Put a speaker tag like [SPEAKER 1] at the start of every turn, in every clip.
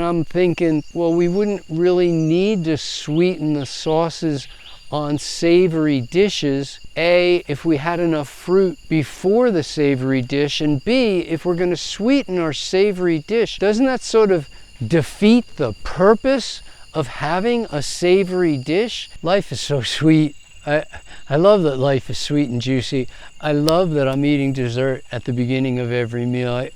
[SPEAKER 1] I'm thinking, well, we wouldn't really need to sweeten the sauces on savory dishes. A, if we had enough fruit before the savory dish, and B, if we're going to sweeten our savory dish, doesn't that sort of defeat the purpose of having a savory dish? Life is so sweet. I love that life is sweet and juicy. I love that I'm eating dessert at the beginning of every meal. I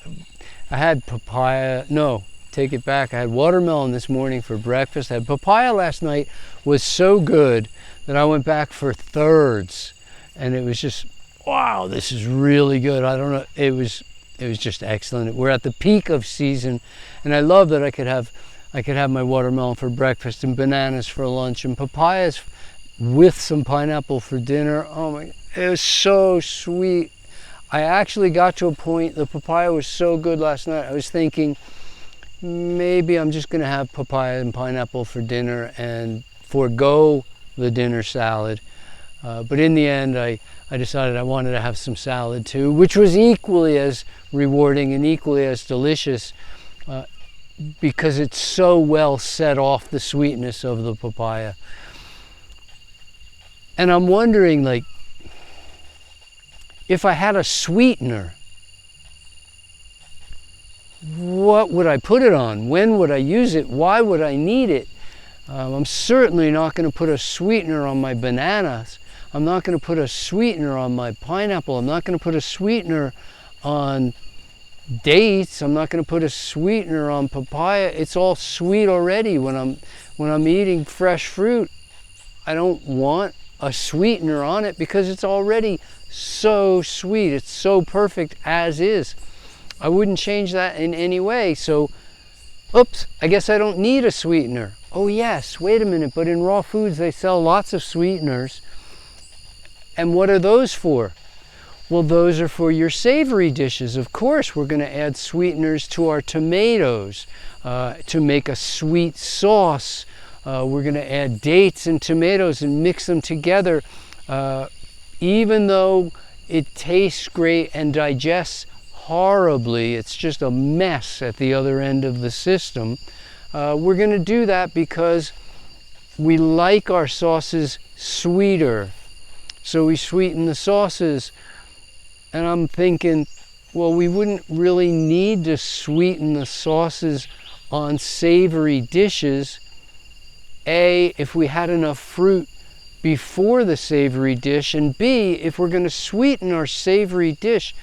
[SPEAKER 1] had papaya, no, take it back. I had watermelon this morning for breakfast. I had papaya last night, was so good that I went back for thirds. And it was just, wow, this is really good. I don't know, it was just excellent. We're at the peak of season, and I love that I could have my watermelon for breakfast and bananas for lunch and papayas with some pineapple for dinner. Oh my, it was so sweet. I actually got to a point, the papaya was so good last night, I was thinking, maybe I'm just gonna have papaya and pineapple for dinner and forego the dinner salad. But in the end, I decided I wanted to have some salad too, which was equally as rewarding and equally as delicious because it's so well set off the sweetness of the papaya. And I'm wondering, like, if I had a sweetener, what would I put it on? When would I use it? Why would I need it? I'm certainly not going to put a sweetener on my bananas. I'm not going to put a sweetener on my pineapple. I'm not going to put a sweetener on dates. I'm not going to put a sweetener on papaya. It's all sweet already. When I'm eating fresh fruit, I don't want a sweetener on it because it's already so sweet. It's so perfect as is. I wouldn't change that in any way. So, oops, I guess I don't need a sweetener. Oh yes, wait a minute, but in raw foods they sell lots of sweeteners. And what are those for? Well, those are for your savory dishes. Of course, we're going to add sweeteners to our tomatoes to make a sweet sauce. We're going to add dates and tomatoes and mix them together. Even though it tastes great and digests horribly, it's just a mess at the other end of the system. We're going to do that because we like our sauces sweeter. So we sweeten the sauces. And I'm thinking, well, we wouldn't really need to sweeten the sauces on savory dishes. A, if we had enough fruit before the savory dish, and B, if we're going to sweeten our savory dish,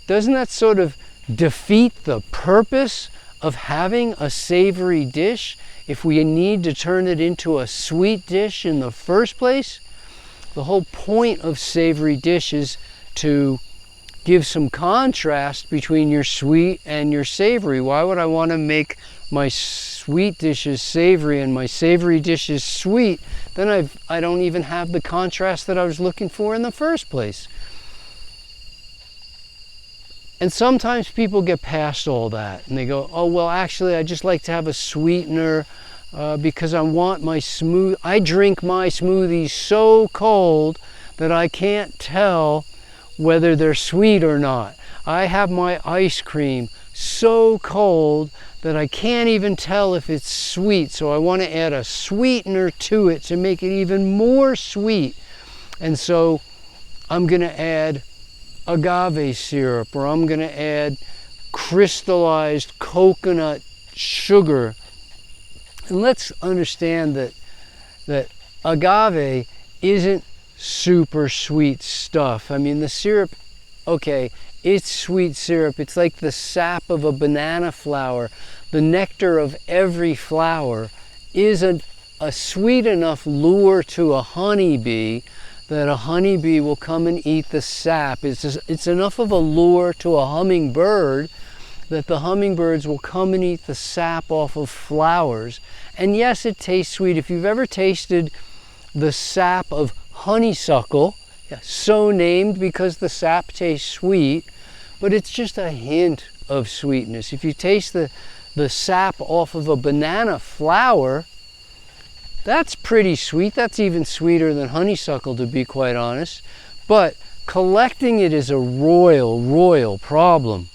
[SPEAKER 1] doesn't that sort of defeat the purpose of having a savory dish if we need to turn it into a sweet dish in the first place? The whole point of savory dish is to give some contrast between your sweet and your savory. Why would I want to make my sweet dishes savory and my savory dishes sweet? Then I don't even have the contrast that I was looking for in the first place. And sometimes people get past all that and they go, oh, well, actually, I just like to have a sweetener because I want my I drink my smoothies so cold that I can't tell whether they're sweet or not. I have my ice cream so cold that I can't even tell if it's sweet. So I want to add a sweetener to it to make it even more sweet. And so I'm going to add agave syrup, or I'm going to add crystallized coconut sugar. And let's understand that agave isn't super sweet stuff. I mean, the syrup, okay, it's sweet syrup. It's like the sap of a banana flower. The nectar of every flower is a sweet enough lure to a honeybee that a honeybee will come and eat the sap. It's enough of a lure to a hummingbird that the hummingbirds will come and eat the sap off of flowers. And yes, it tastes sweet. If you've ever tasted the sap of honeysuckle, so named because the sap tastes sweet, but it's just a hint of sweetness. If you taste the sap off of a banana flower, that's pretty sweet. That's even sweeter than honeysuckle, to be quite honest. But collecting it is a royal problem,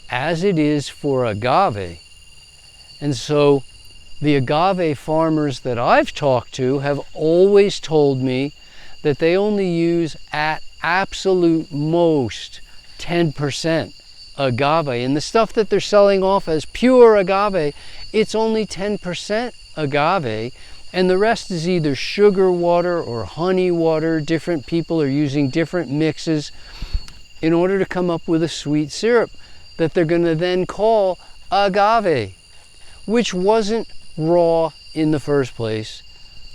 [SPEAKER 1] as it is for agave. And so the agave farmers that I've talked to have always told me that they only use at absolute most 10% agave. And the stuff that they're selling off as pure agave, it's only 10% agave. And the rest is either sugar water or honey water. Different people are using different mixes in order to come up with a sweet syrup that they're going to then call agave, which wasn't raw in the first place,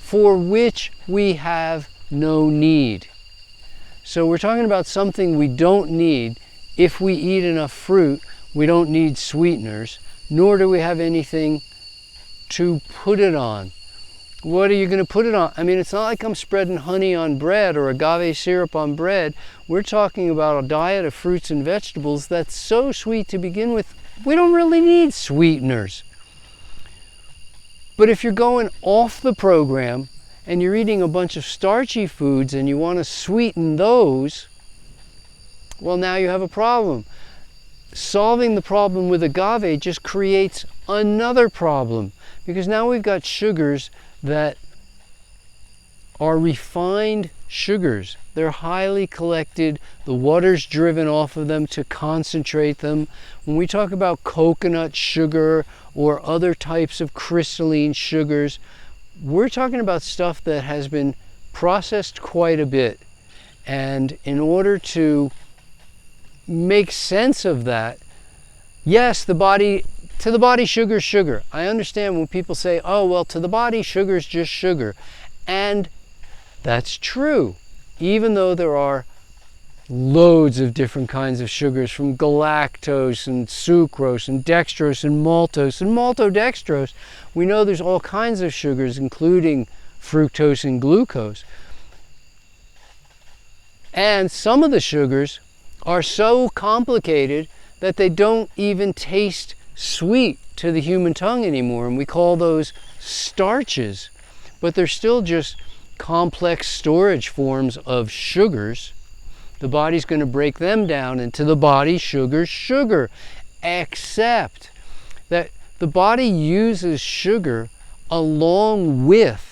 [SPEAKER 1] for which we have no need. So we're talking about something we don't need. If we eat enough fruit, we don't need sweeteners, nor do we have anything to put it on. What are you going to put it on? I mean, it's not like I'm spreading honey on bread or agave syrup on bread. We're talking about a diet of fruits and vegetables that's so sweet to begin with, we don't really need sweeteners. But if you're going off the program and you're eating a bunch of starchy foods and you want to sweeten those, well, now you have a problem. Solving the problem with agave just creates another problem, because now we've got sugars that are refined sugars. They're highly collected. The water's driven off of them to concentrate them. When we talk about coconut sugar or other types of crystalline sugars, we're talking about stuff that has been processed quite a bit. And in order to make sense of that, yes, to the body, sugar's sugar. I understand when people say, oh, well, to the body, sugar's just sugar. And that's true, even though there are loads of different kinds of sugars, from galactose and sucrose and dextrose and maltodextrose. We know there's all kinds of sugars, including fructose and glucose. And some of the sugars are so complicated that they don't even taste sweet to the human tongue anymore, and we call those starches. But they're still just complex storage forms of sugars. The body's going to break them down into the body, sugar, except that the body uses sugar along with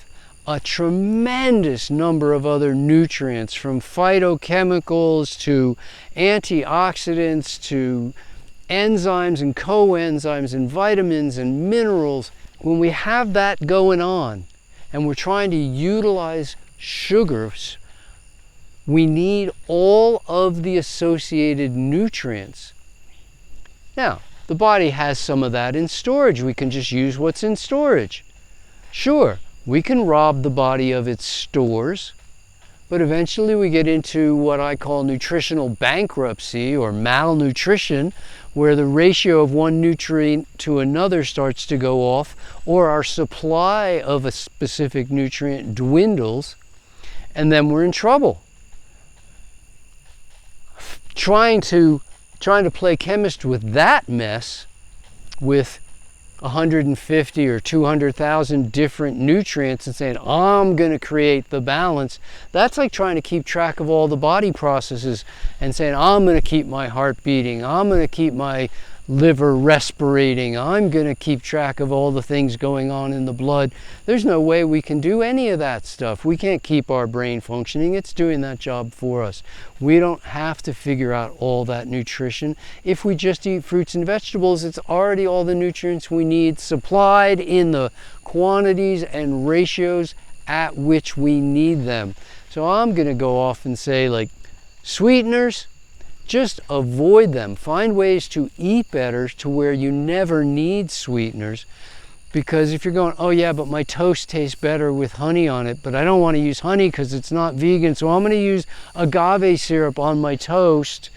[SPEAKER 1] a tremendous number of other nutrients, from phytochemicals to antioxidants to enzymes and coenzymes and vitamins and minerals. When we have that going on and we're trying to utilize sugars, we need all of the associated nutrients. Now, the body has some of that in storage. We can just use what's in storage. Sure, we can rob the body of its stores, but eventually we get into what I call nutritional bankruptcy or malnutrition, where the ratio of one nutrient to another starts to go off, or our supply of a specific nutrient dwindles, and then we're in trouble. Trying to play chemist with that mess, with 150 or 200,000 different nutrients, and saying, I'm going to create the balance, that's like trying to keep track of all the body processes and saying, I'm going to keep my heart beating, I'm going to keep my liver respirating, I'm going to keep track of all the things going on in the blood. There's no way we can do any of that stuff. We can't keep our brain functioning. It's doing that job for us. We don't have to figure out all that nutrition. If we just eat fruits and vegetables, it's already all the nutrients we need, supplied in the quantities and ratios at which we need them. So I'm going to go off and say, like, sweeteners, just avoid them. Find ways to eat better to where you never need sweeteners. Because if you're going, oh yeah, but my toast tastes better with honey on it, but I don't want to use honey because it's not vegan, so I'm going to use agave syrup on my toast,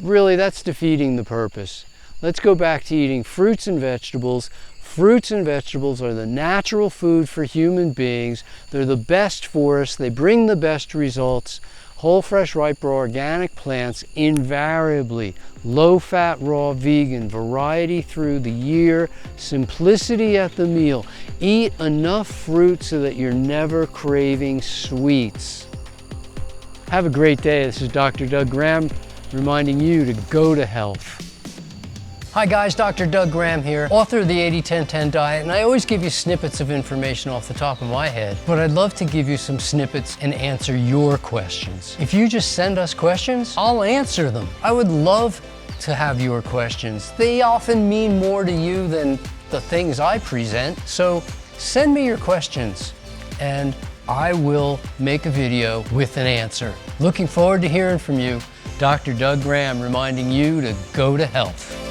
[SPEAKER 1] really, that's defeating the purpose. Let's go back to eating fruits and vegetables. Fruits and vegetables are the natural food for human beings. They're the best for us. They bring the best results. Whole, fresh, ripe, or organic plants, invariably low-fat, raw, vegan, variety through the year, simplicity at the meal. Eat enough fruit so that you're never craving sweets. Have a great day. This is Dr. Doug Graham reminding you to go to health. Hi guys, Dr. Doug Graham here, author of the 80-10-10 diet, and I always give you snippets of information off the top of my head, but I'd love to give you some snippets and answer your questions. If you just send us questions, I'll answer them. I would love to have your questions. They often mean more to you than the things I present, so send me your questions and I will make a video with an answer. Looking forward to hearing from you. Dr. Doug Graham reminding you to go to health.